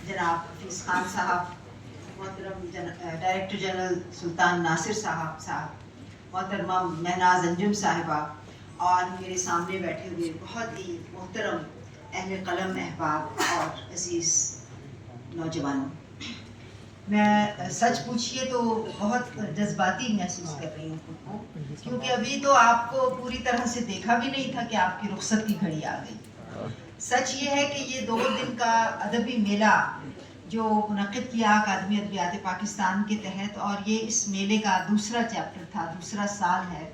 जनाब हफीज़ खान साहब, मोहतरम डायरेक्टर जनरल सुल्तान नासिर साहब, मोहतरमा महनाज अंजुम साहिबा और मेरे सामने बैठे हुए बहुत ही मोहतरम अहले कलम अहबाब और अजीज़ नौजवानों, मैं सच पूछिए तो बहुत जज्बाती महसूस कर रही हूँ खुद को, क्योंकि अभी तो आपको पूरी तरह से देखा भी नहीं था कि आपकी रुखसत की घड़ी आ गई। सच ये है कि ये 2 दिन का अदबी मेला जो मुनक़िद किया अकादमी अदबियात पाकिस्तान के तहत, और ये इस मेले का दूसरा चैप्टर था, दूसरा साल है।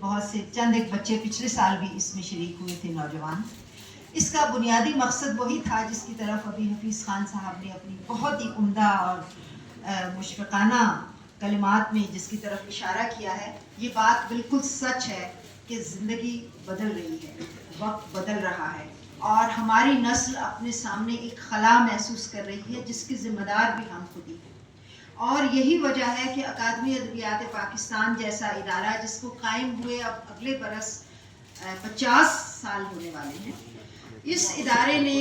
बहुत से चंद एक बच्चे पिछले साल भी इसमें शरीक हुए थे, नौजवान। इसका बुनियादी मकसद वही था जिसकी तरफ अभी हफीज़ खान साहब ने अपनी बहुत ही उम्दा और मुशफ़िक़ाना कलिमात में जिसकी तरफ इशारा किया है। ये बात बिल्कुल सच है कि ज़िंदगी बदल रही है, वक्त बदल रहा है और हमारी नस्ल अपने सामने एक खला महसूस कर रही है जिसकी ज़िम्मेदार भी हम खुद ही हैं। और यही वजह है कि अकादमी अदबियात पाकिस्तान जैसा इदारा जिसको कायम हुए अब अगले बरस 50 साल होने वाले हैं, इस इदारे ने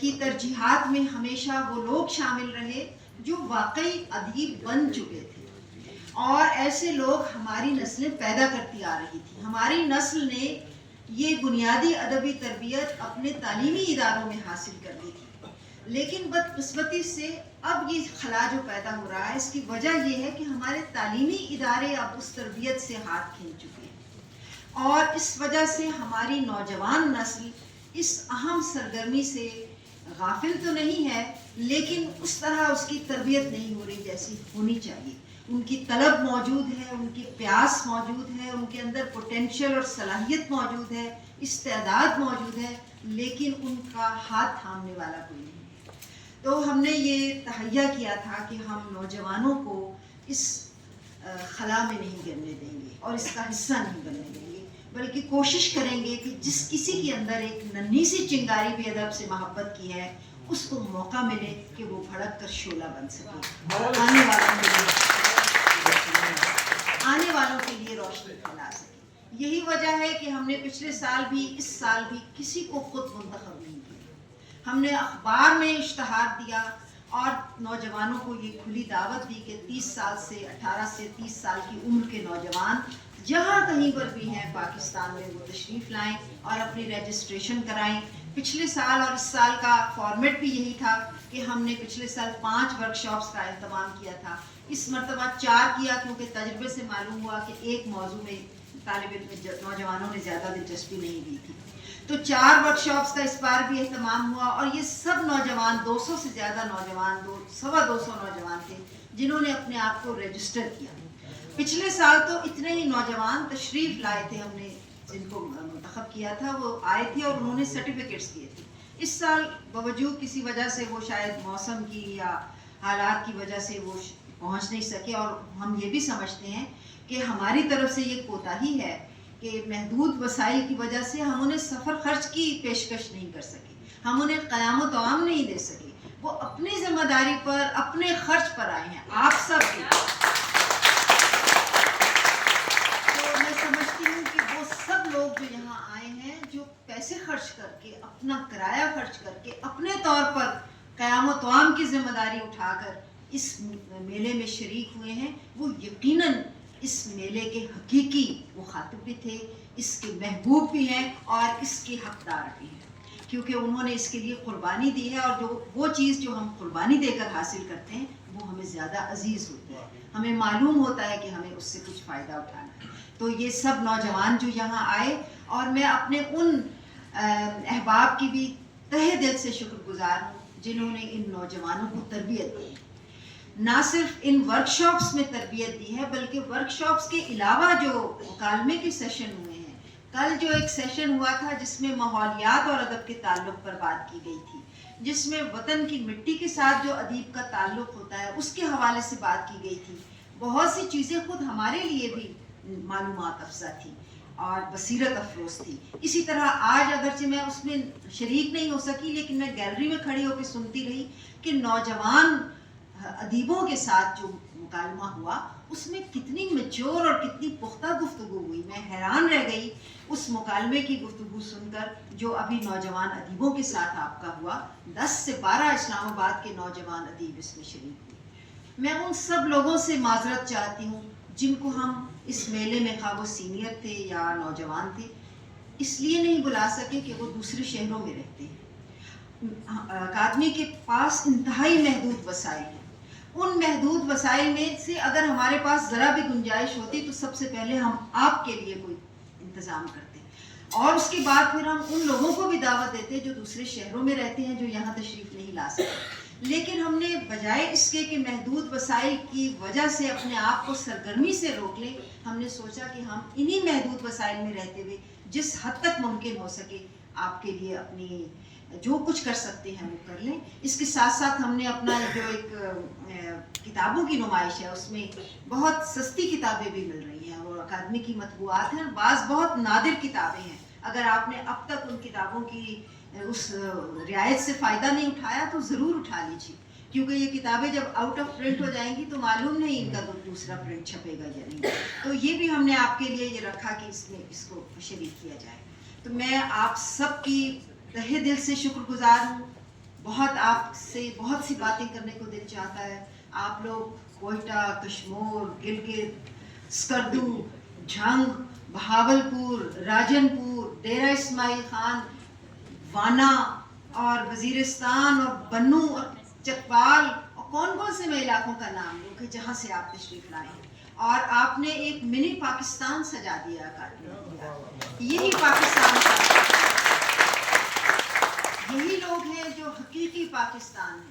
की तरजीहात में हमेशा वो लोग शामिल रहे जो वाकई अदीब बन चुके थे, और ऐसे लोग हमारी नस्लें पैदा करती आ रही थी। हमारी नस्ल ने ये बुनियादी अदबी तरबियत अपने तालीमी इदारों में हासिल कर ली थी, लेकिन बदकिस्मती से अब ये खला जो पैदा हो रहा है, इसकी वजह ये है कि हमारे तालीमी इदारे अब उस तरबियत से हाथ खींच चुके हैं, और इस वजह से हमारी नौजवान नस्ल इस अहम सरगर्मी से गाफिल तो नहीं है, लेकिन उस तरह उसकी तरबियत नहीं हो रही जैसी होनी चाहिए। उनकी तलब मौजूद है, उनकी प्यास मौजूद है, उनके अंदर पोटेंशियल और सलाहियत मौजूद है, इस्तेदाद मौजूद है, लेकिन उनका हाथ थामने वाला कोई नहीं है। तो हमने ये तहैया किया था कि हम नौजवानों को इस खला में नहीं गिरने देंगे और इसका हिस्सा नहीं बनने देंगे, बल्कि कोशिश करेंगे कि जिस किसी के अंदर एक नन्ही सी चिंगारी भी अदब से मोहब्बत की है, उसको मौका मिले कि वो भड़क कर शोला बन सके, आने वालों के लिए रोशनी फैला सके। यही वजह है कि हमने पिछले साल भी, इस साल भी किसी को खुद मुंतखब नहीं किया। हमने अखबार में इश्तहार दिया और नौजवानों को ये खुली दावत दी कि 18 से 30 साल की उम्र के नौजवान जहाँ कहीं पर भी हैं पाकिस्तान में, वो तशरीफ़ लाएं और अपनी रजिस्ट्रेशन कराएं। पिछले साल और इस साल का फॉर्मेट भी यही था कि हमने पिछले साल 5 वर्कशॉप्स का एहतमाम किया था, इस मरतबा 4 किया, क्योंकि तजर्बे से मालूम हुआ कि एक मौजू में तालिब इल्म नौजवानों ने ज़्यादा दिलचस्पी नहीं दी थी। तो 4 वर्कशॉप्स का इस बार भी एहतमाम हुआ, और ये सब नौजवान, 200 से ज़्यादा नौजवान, 200 नौजवान थे जिन्होंने अपने आप को रजिस्टर किया। पिछले साल तो इतने ही नौजवान तशरीफ़ लाए थे, हमने जिनको मुंतखब किया था वो आए थे और उन्होंने सर्टिफिकेट्स दिए थे। इस साल बावजूद किसी वजह से वो शायद मौसम की या हालात की वजह से वो पहुंच नहीं सके, और हम ये भी समझते हैं कि हमारी तरफ से ये कोताही है कि महदूद वसाइल की वजह से हम उन्हें सफ़र खर्च की पेशकश नहीं कर सके, हम उन्हें क़याम तआम नहीं दे सके। वो अपनी जिम्मेदारी पर, अपने खर्च पर आए हैं, आप सब के। लोग जो यहाँ आए हैं, जो पैसे खर्च करके, अपना किराया खर्च करके, अपने तौर पर क़याम तआम की जिम्मेदारी उठाकर इस मेले में शरीक हुए हैं, वो यकीनन इस मेले के हकीकी मुखातिब भी थे, इसके महबूब भी हैं और इसके हकदार भी हैं, क्योंकि उन्होंने इसके लिए कुर्बानी दी है, और जो वो चीज़ जो हम कुर्बानी देकर हासिल करते हैं वो हमें ज़्यादा अजीज़ होती है, हमें मालूम होता है कि हमें उससे कुछ फ़ायदा उठाना है। तो ये सब नौजवान जो यहाँ आए, और मैं अपने उन अहबाब की भी तहे दिल से शुक्रगुजार हूँ जिन्होंने इन नौजवानों को तरबियत दी, ना सिर्फ इन वर्कशॉप्स में तरबियत दी है, बल्कि वर्कशॉप्स के अलावा जो मुकालमे के सेशन हुए हैं। कल जो एक सेशन हुआ था जिसमें माहौलियात और अदब के ताल्लुक़ पर बात की गई थी, जिसमें वतन की मिट्टी के साथ जो अदीब का ताल्लुक़ होता है उसके हवाले से बात की गई थी। बहुत सी चीज़ें खुद हमारे लिए भी मालूमात अफजा थी और बसीरत अफरोज़ थी। इसी तरह आज अगरचे मैं उसमें शरीक नहीं हो सकी, लेकिन मैं गैलरी में खड़ी होकर सुनती रही कि नौजवान ادیبوں کے ساتھ جو مکالمہ ہوا اس میں کتنی میچور اور کتنی پختہ گفتگو ہوئی. میں حیران رہ گئی اس مکالمے کی گفتگو سن کر جو ابھی نوجوان ادیبوں کے ساتھ آپ کا ہوا. 10 سے 12 اسلام آباد کے نوجوان ادیب اس میں شریک ہوئے. میں ان سب لوگوں سے معذرت چاہتی ہوں جن کو ہم اس میلے میں خواہ وہ سینئر تھے یا نوجوان تھے اس لیے نہیں بلا سکے کہ وہ دوسرے شہروں میں رہتے ہیں. اکادمی کے پاس انتہائی محدود وسائل ہیں. ان محدود وسائل میں سے اگر ہمارے پاس ذرا بھی گنجائش ہوتی تو سب سے پہلے ہم آپ کے لیے کوئی انتظام کرتے اور اس کے بعد پھر ہم ان لوگوں کو بھی دعوت دیتے جو دوسرے شہروں میں رہتے ہیں جو یہاں تشریف نہیں لا سکتے. لیکن ہم نے بجائے اس کے کہ محدود وسائل کی وجہ سے اپنے آپ کو سرگرمی سے روک لیں, ہم نے سوچا کہ ہم انہی محدود وسائل میں رہتے ہوئے جس حد تک ممکن ہو سکے آپ کے لیے اپنی جو کچھ کر سکتے ہیں وہ کر لیں. اس کے ساتھ ساتھ ہم نے اپنا جو ایک کتابوں کی نمائش ہے اس میں بہت سستی کتابیں بھی مل رہی ہیں اور اکادمی کی مطبوعات ہیں. بعض بہت نادر کتابیں ہیں. اگر آپ نے اب تک ان کتابوں کی اس رعایت سے فائدہ نہیں اٹھایا تو ضرور اٹھا لیجیے, کیونکہ یہ کتابیں جب آؤٹ آف پرنٹ ہو جائیں گی تو معلوم نہیں ان کا دوسرا پرنٹ چھپے گا یا نہیں. تو یہ بھی ہم نے آپ کے لیے یہ رکھا کہ اس میں اس کو شریک کیا جائے. تو میں آپ سب کی تہہ دل سے شکر گزار ہوں. بہت آپ سے بہت سی باتیں کرنے کو دل چاہتا ہے. آپ لوگ کوئٹہ, کشمور, گلگت, اسکردو, جھنگ, بہاولپور, راجن پور, ڈیرہ اسماعیل خان, وانا اور وزیرستان اور بنو اور چکوال اور کون کون سے میں علاقوں کا نام لوں کہ جہاں سے آپ تشریف لائے ہیں اور آپ نے ایک منی پاکستان سجا دیا. یہی پاکستان کا یہی لوگ ہیں جو حقیقی پاکستان ہیں.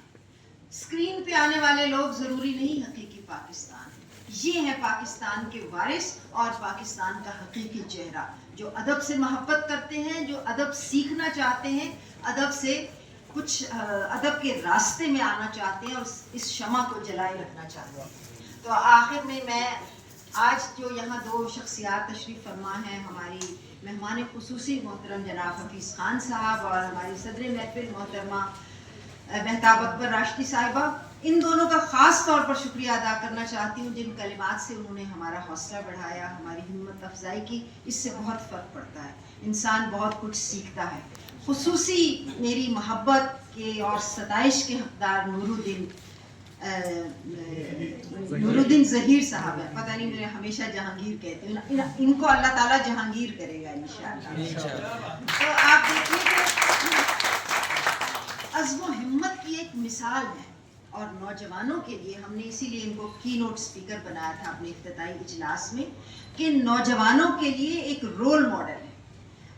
اسکرین پہ آنے والے لوگ ضروری نہیں حقیقی پاکستان ہیں. یہ ہے پاکستان کے وارث اور پاکستان کا حقیقی چہرہ جو ادب سے محبت کرتے ہیں, جو ادب سیکھنا چاہتے ہیں, ادب سے کچھ ادب کے راستے میں آنا چاہتے ہیں اور اس شمع کو جلائے رکھنا چاہتے ہیں. تو آخر میں آج جو یہاں 2 شخصیات تشریف فرما ہیں, ہماری مہمان خصوصی محترم جناب حفیظ خان صاحب اور ہماری صدر محفل محترمہ مہتاب اکبر راشدی صاحبہ, ان دونوں کا خاص طور پر شکریہ ادا کرنا چاہتی ہوں جن کلمات سے انہوں نے ہمارا حوصلہ بڑھایا, ہماری ہمت افزائی کی. اس سے بہت فرق پڑتا ہے, انسان بہت کچھ سیکھتا ہے. خصوصی میری محبت کے اور ستائش کے حقدار نور الدین ظہیر صاحب ہیں. پتہ نہیں میں ہمیشہ جہانگیر کہتی ہوں, ان کو اللہ تعالیٰ جہانگیر کرے گا انشاءاللہ. تو آپ دیکھیے کہ عزم و ہمت کی ایک مثال ہے اور نوجوانوں کے لیے ہم نے اسی لیے ان کو کی نوٹ اسپیکر بنایا تھا اپنے افتتاحی اجلاس میں کہ نوجوانوں کے لیے ایک رول ماڈل ہے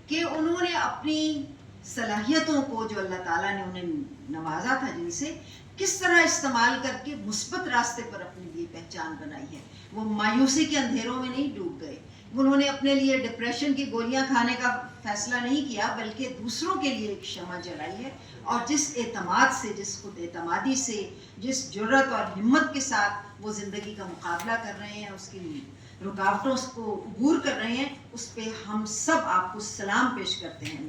کہ انہوں نے اپنی صلاحیتوں کو جو اللہ تعالیٰ نے انہیں نوازا تھا جن سے کس طرح استعمال کر کے مثبت راستے پر اپنے لیے پہچان بنائی ہے. وہ مایوسی کے اندھیروں میں نہیں ڈوب گئے. انہوں نے اپنے لیے ڈپریشن کی گولیاں کھانے کا فیصلہ نہیں کیا بلکہ دوسروں کے لیے ایک شمع جلائی ہے. اور جس اعتماد سے, جس خود اعتمادی سے, جس جرأت اور ہمت کے ساتھ وہ زندگی کا مقابلہ کر رہے ہیں, اس کی رکاوٹوں کو عبور کر رہے ہیں, اس پہ ہم سب آپ کو سلام پیش کرتے ہیں.